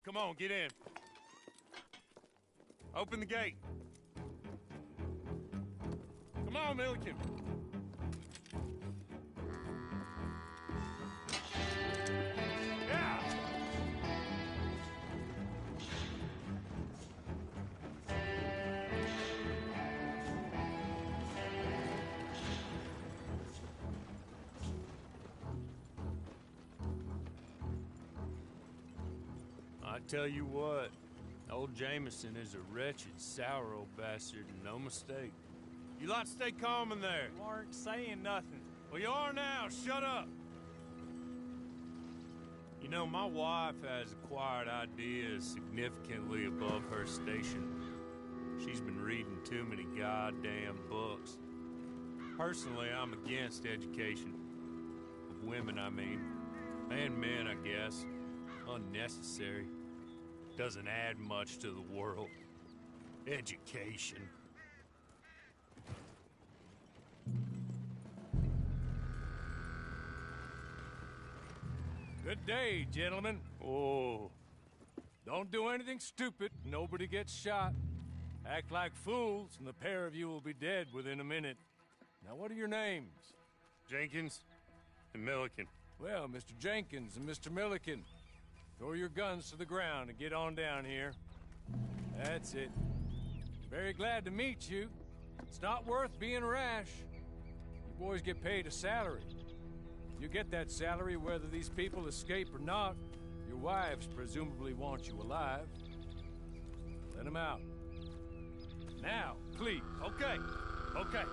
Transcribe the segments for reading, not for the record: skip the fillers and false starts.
come on, get in. Open the gate. Come on, Milliken. Yeah! I tell you what, old Jameson is a wretched, sour old bastard, and no mistake. You lot stay calm in there. You aren't saying nothing. Well, you are now. Shut up. You know, my wife has acquired ideas significantly above her station. She's been reading too many goddamn books. Personally, I'm against education. Of women, I mean. And men, I guess. Unnecessary. Doesn't add much to the world. Education. Good day, gentlemen. Oh. Don't do anything stupid. Nobody gets shot. Act like fools, and the pair of you will be dead within a minute. Now, what are your names? Jenkins and Milliken. Well, Mr. Jenkins and Mr. Milliken, throw your guns to the ground and get on down here. That's it. Very glad to meet you. It's not worth being rash. You boys get paid a salary. You get that salary whether these people escape or not. Your wives presumably want you alive. Let them out. Now, please. Okay. Okay.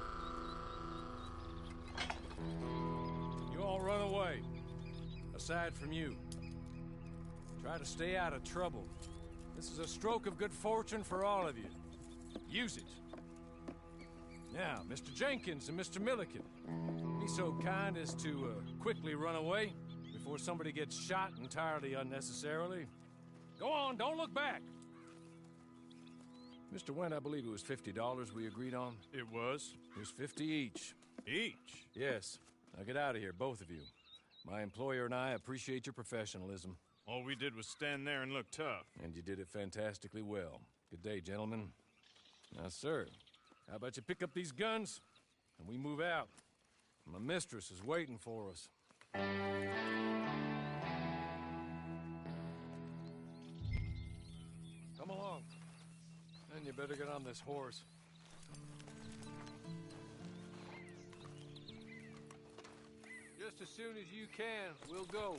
You all run away. Aside from you. Try to stay out of trouble. This is a stroke of good fortune for all of you. Use it. Now, Mr. Jenkins and Mr. Milliken, be so kind as to quickly run away before somebody gets shot entirely unnecessarily. Go on, don't look back. Mr. Wendt, I believe it was $50 we agreed on. It was? Here's 50 each. Each? Yes. Now get out of here, both of you. My employer and I appreciate your professionalism. All we did was stand there and look tough. And you did it fantastically well. Good day, gentlemen. Now, sir, how about you pick up these guns, and we move out? My mistress is waiting for us. Come along. Then you better get on this horse. Just as soon as you can, we'll go.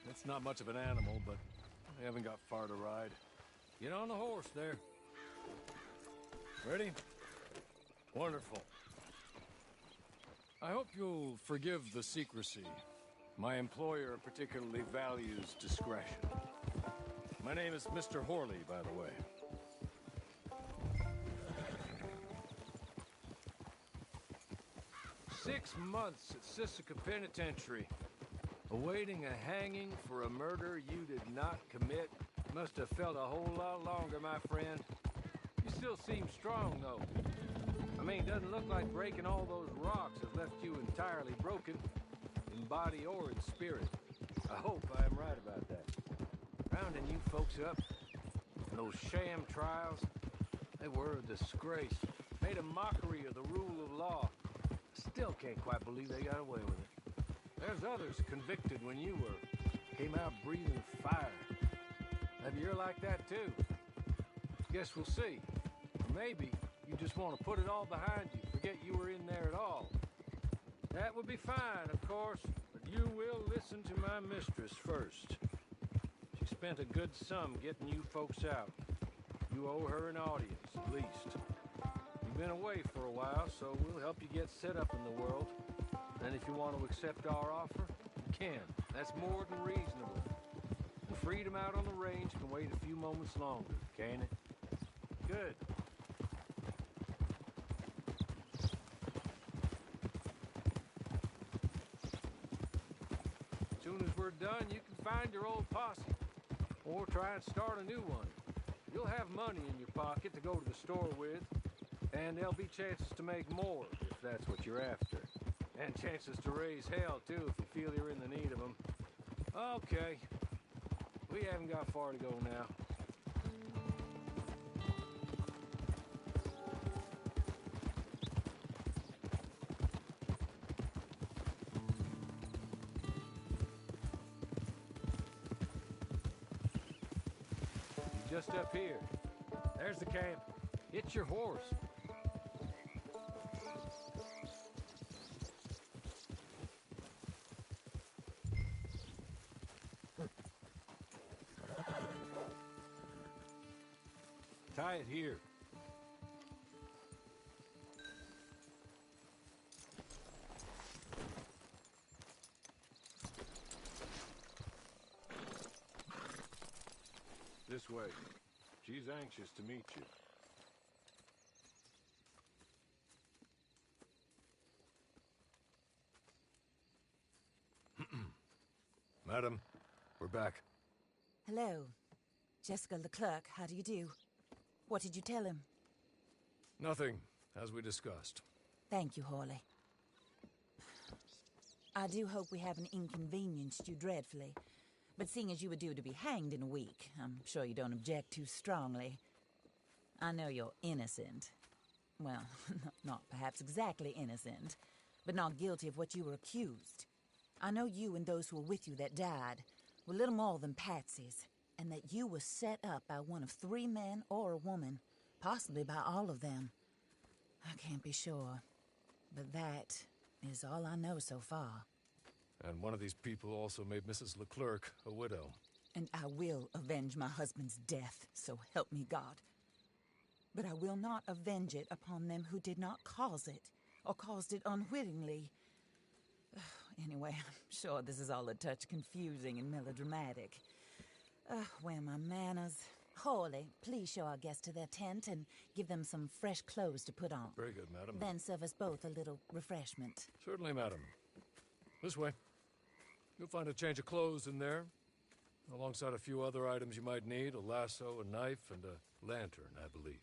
It's not much of an animal, but I haven't got far to ride. Get on the horse there. Ready? Wonderful. I hope you'll forgive the secrecy. My employer particularly values discretion. My name is Mr. Horley, by the way. 6 months at Sisika Penitentiary, awaiting a hanging for a murder you did not commit. Must have felt a whole lot longer, my friend. You still seem strong, though. I mean, doesn't look like breaking all those rocks has left you entirely broken, in body or in spirit. I hope I am right about that. Rounding you folks up, and those sham trials, they were a disgrace. Made a mockery of the rule of law. Still can't quite believe they got away with it. There's others convicted when you were. Came out breathing fire. Maybe you're like that too. Guess we'll see. Or maybe you just want to put it all behind you, forget you were in there at all. That would be fine, of course, but you will listen to my mistress first. She spent a good sum getting you folks out. You owe her an audience, at least. You've been away for a while, so we'll help you get set up in the world. And if you want to accept our offer, you can. That's more than reasonable. The freedom out on the range can wait a few moments longer, can't it? Good. As soon as we're done, you can find your posse. Or try and start a new one. You'll have money in your pocket to go to the store with, and there'll be chances to make more, if that's what you're after. And chances to raise hell, too, if you feel you're in the need of them. Okay. We haven't got far to go now. Just up here. There's the camp. It's your horse. Tie it here. This way. She's anxious to meet you. Madam, we're back. Hello. Jessica Leclerc, how do you do? What did you tell him? Nothing, as we discussed. Thank you, Hawley. I do hope we haven't inconvenienced you dreadfully. But seeing as you were due to be hanged in a week, I'm sure you don't object too strongly. I know you're innocent. Well, not perhaps exactly innocent, but not guilty of what you were accused. I know you and those who were with you that died were little more than patsies, and that you were set up by one of 3 men or a woman, possibly by all of them. I can't be sure, but that is all I know so far. And one of these people also made Mrs. Leclerc a widow. And I will avenge my husband's death, so help me God. But I will not avenge it upon them who did not cause it, or caused it unwittingly. Anyway, I'm sure this is all a touch confusing and melodramatic. Where are my manners? Hawley, please show our guests to their tent and give them some fresh clothes to put on. Very good, madam. Then serve us both a little refreshment. Certainly, madam. This way. You'll find a change of clothes in there, alongside a few other items you might need, a lasso, a knife, and a lantern, I believe.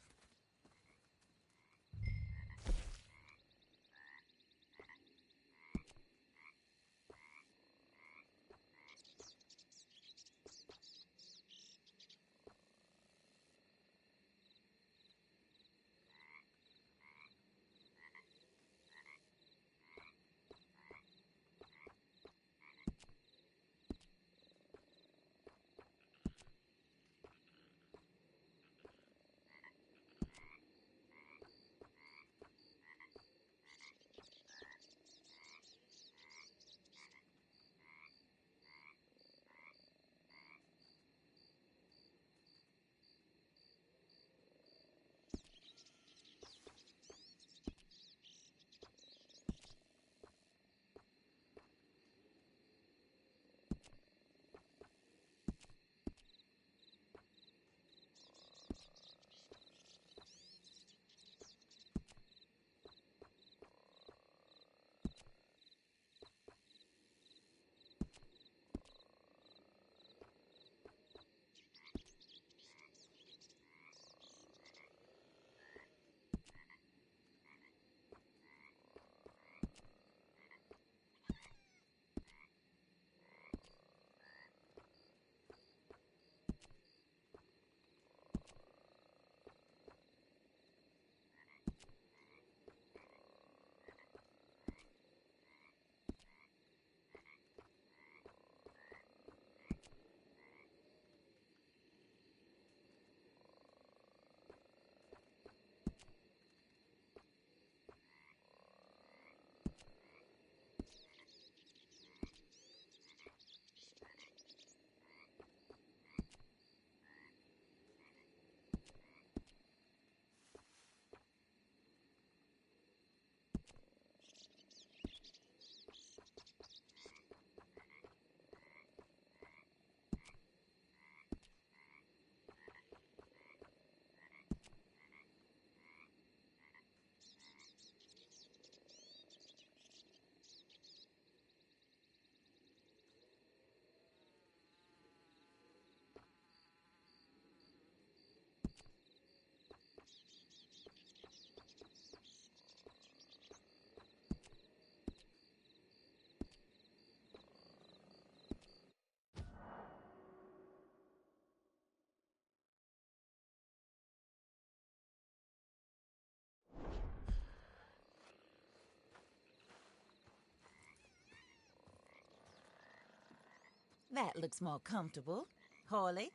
That looks more comfortable. Hawley,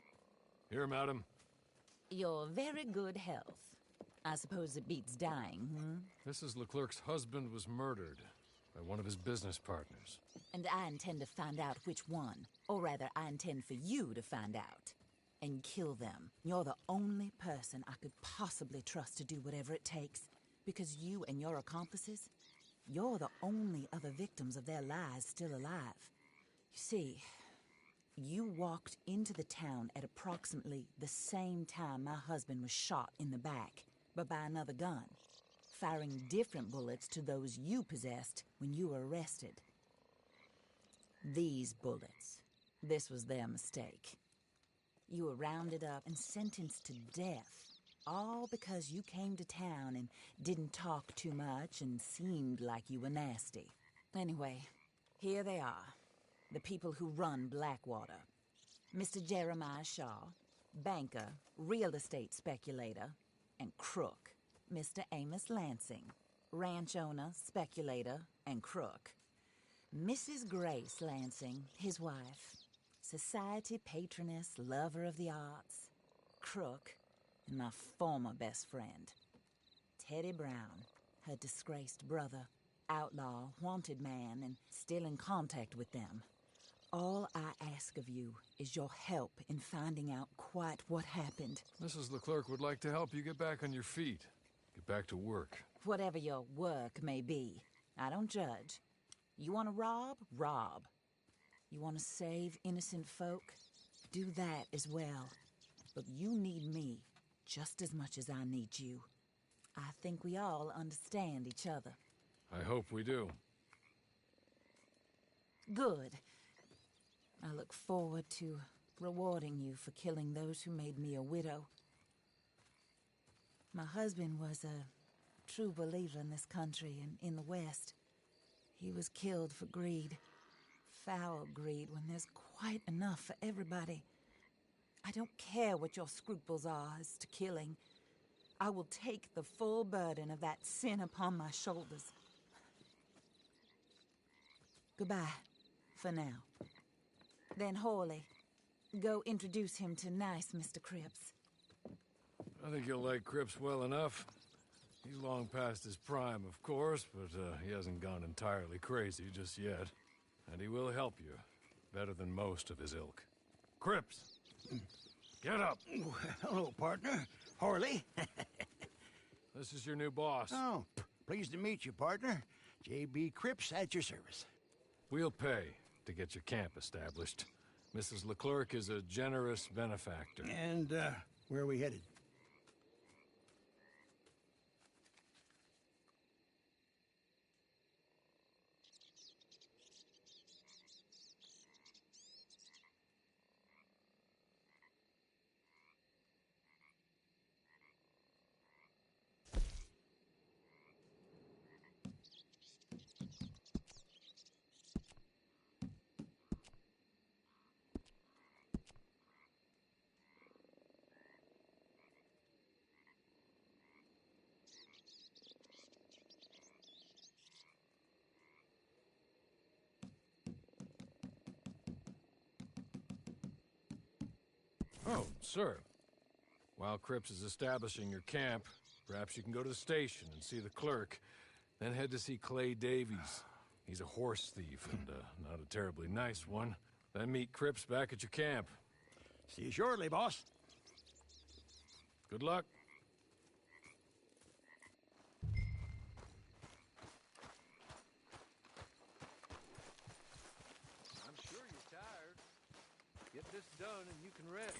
Here, madam. your very good health. I suppose it beats dying, Mrs. Leclerc's husband was murdered by one of his business partners. And I intend to find out which one. Or rather, I intend for you to find out. And kill them. You're the only person I could possibly trust to do whatever it takes. Because you and your accomplices, you're the only other victims of their lies still alive. You see, you walked into the town at approximately the same time my husband was shot in the back, but by another gun, firing different bullets to those you possessed when you were arrested. These bullets, this was their mistake. You were rounded up and sentenced to death, all because you came to town and didn't talk too much and seemed like you were nasty. Anyway, here they are, the people who run Blackwater. Mr. Jeremiah Shaw, banker, real estate speculator, and crook. Mr. Amos Lansing, ranch owner, speculator, and crook. Mrs. Grace Lansing, his wife, society patroness, lover of the arts, crook, and my former best friend. Teddy Brown, her disgraced brother, outlaw, wanted man, and still in contact with them. All I ask of you is your help in finding out quite what happened. Mrs. Leclerc would like to help you get back on your feet. Get back to work. Whatever your work may be, I don't judge. You want to rob? Rob. You want to save innocent folk? Do that as well. But you need me just as much as I need you. I think we all understand each other. I hope we do. Good. I look forward to rewarding you for killing those who made me a widow. My husband was a true believer in this country and in the West. He was killed for greed. Foul greed when there's quite enough for everybody. I don't care what your scruples are as to killing. I will take the full burden of that sin upon my shoulders. Goodbye, for now. Then Hawley, go introduce him to nice Mr. Cripps. I think you'll like Cripps well enough. He's long past his prime, of course, but he hasn't gone entirely crazy just yet. And he will help you, better than most of his ilk. Cripps! Get up! Hello, partner. Hawley. This is your new boss. Oh, pleased to meet you, partner. J.B. Cripps at your service. We'll pay to get your camp established. Mrs. Leclerc is a generous benefactor. And, where are we headed? Oh, sir. While Cripps is establishing your camp, perhaps you can go to the station and see the clerk, then head to see Clay Davies. He's a horse thief, and not a terribly nice one. Then meet Cripps back at your camp. See you shortly, boss. Good luck. I'm sure you're tired. Get this done and you can rest.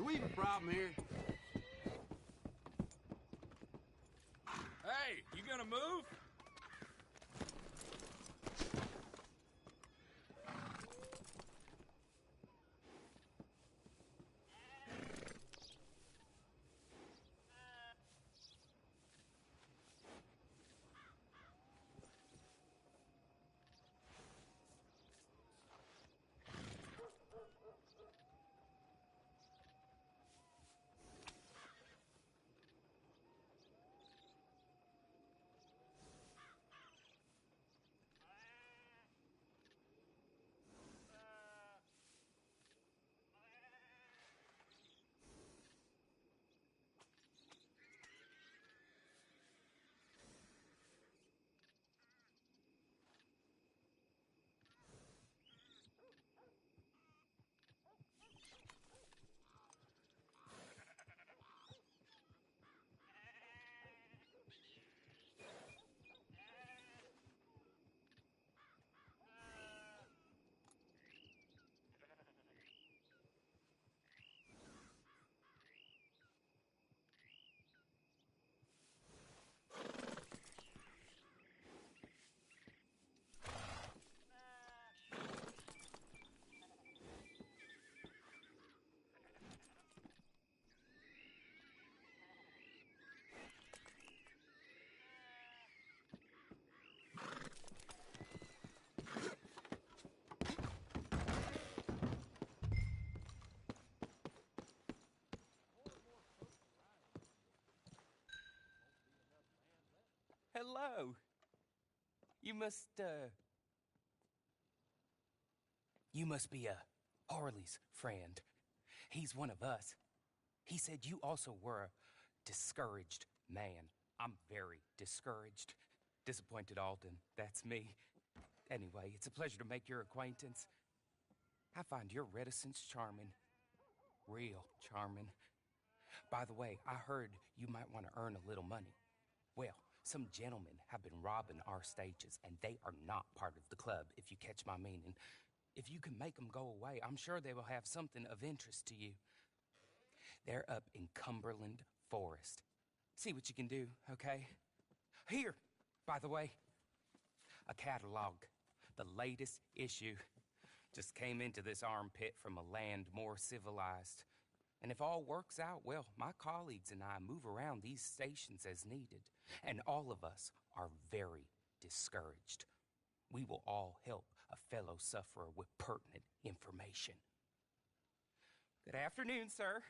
we have a problem here? Hey, you gonna move? Hello. You must be Harley's friend. He's one of us. He said you also were a discouraged man. I'm very discouraged. Disappointed Alden, that's me. Anyway, it's a pleasure to make your acquaintance. I find your reticence charming. Real charming. By the way, I heard you might want to earn a little money. Well, some gentlemen have been robbing our stages, and they are not part of the club, if you catch my meaning. If you can make them go away, I'm sure they will have something of interest to you. They're up in Cumberland Forest. See what you can do, okay? Here, by the way, a catalog. The latest issue. Just came into this armpit from a land more civilized. And if all works out, well, my colleagues and I move around these stations as needed. And all of us are very discouraged. We will all help a fellow sufferer with pertinent information. Good afternoon, sir.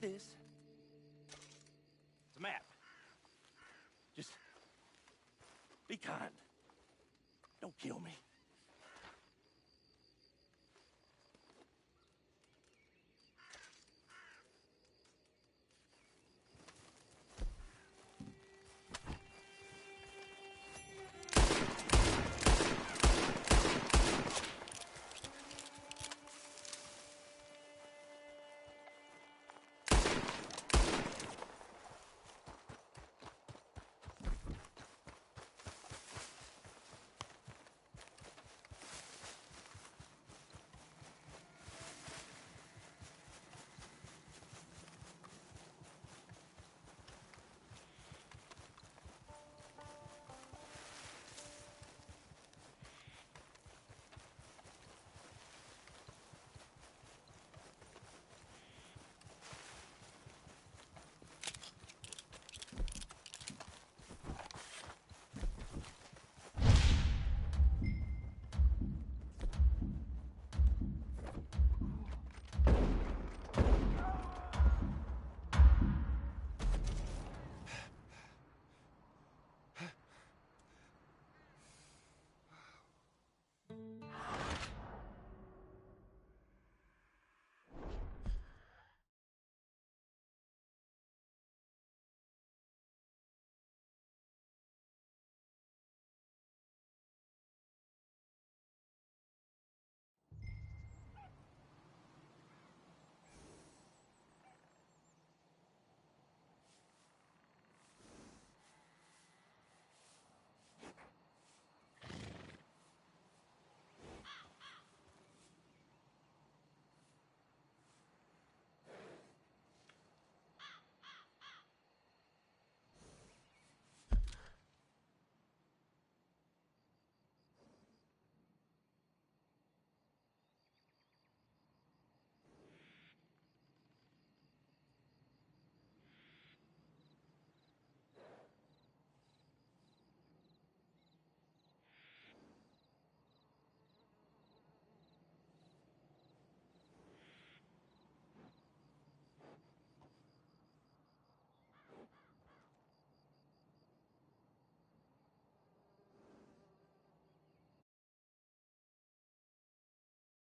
this.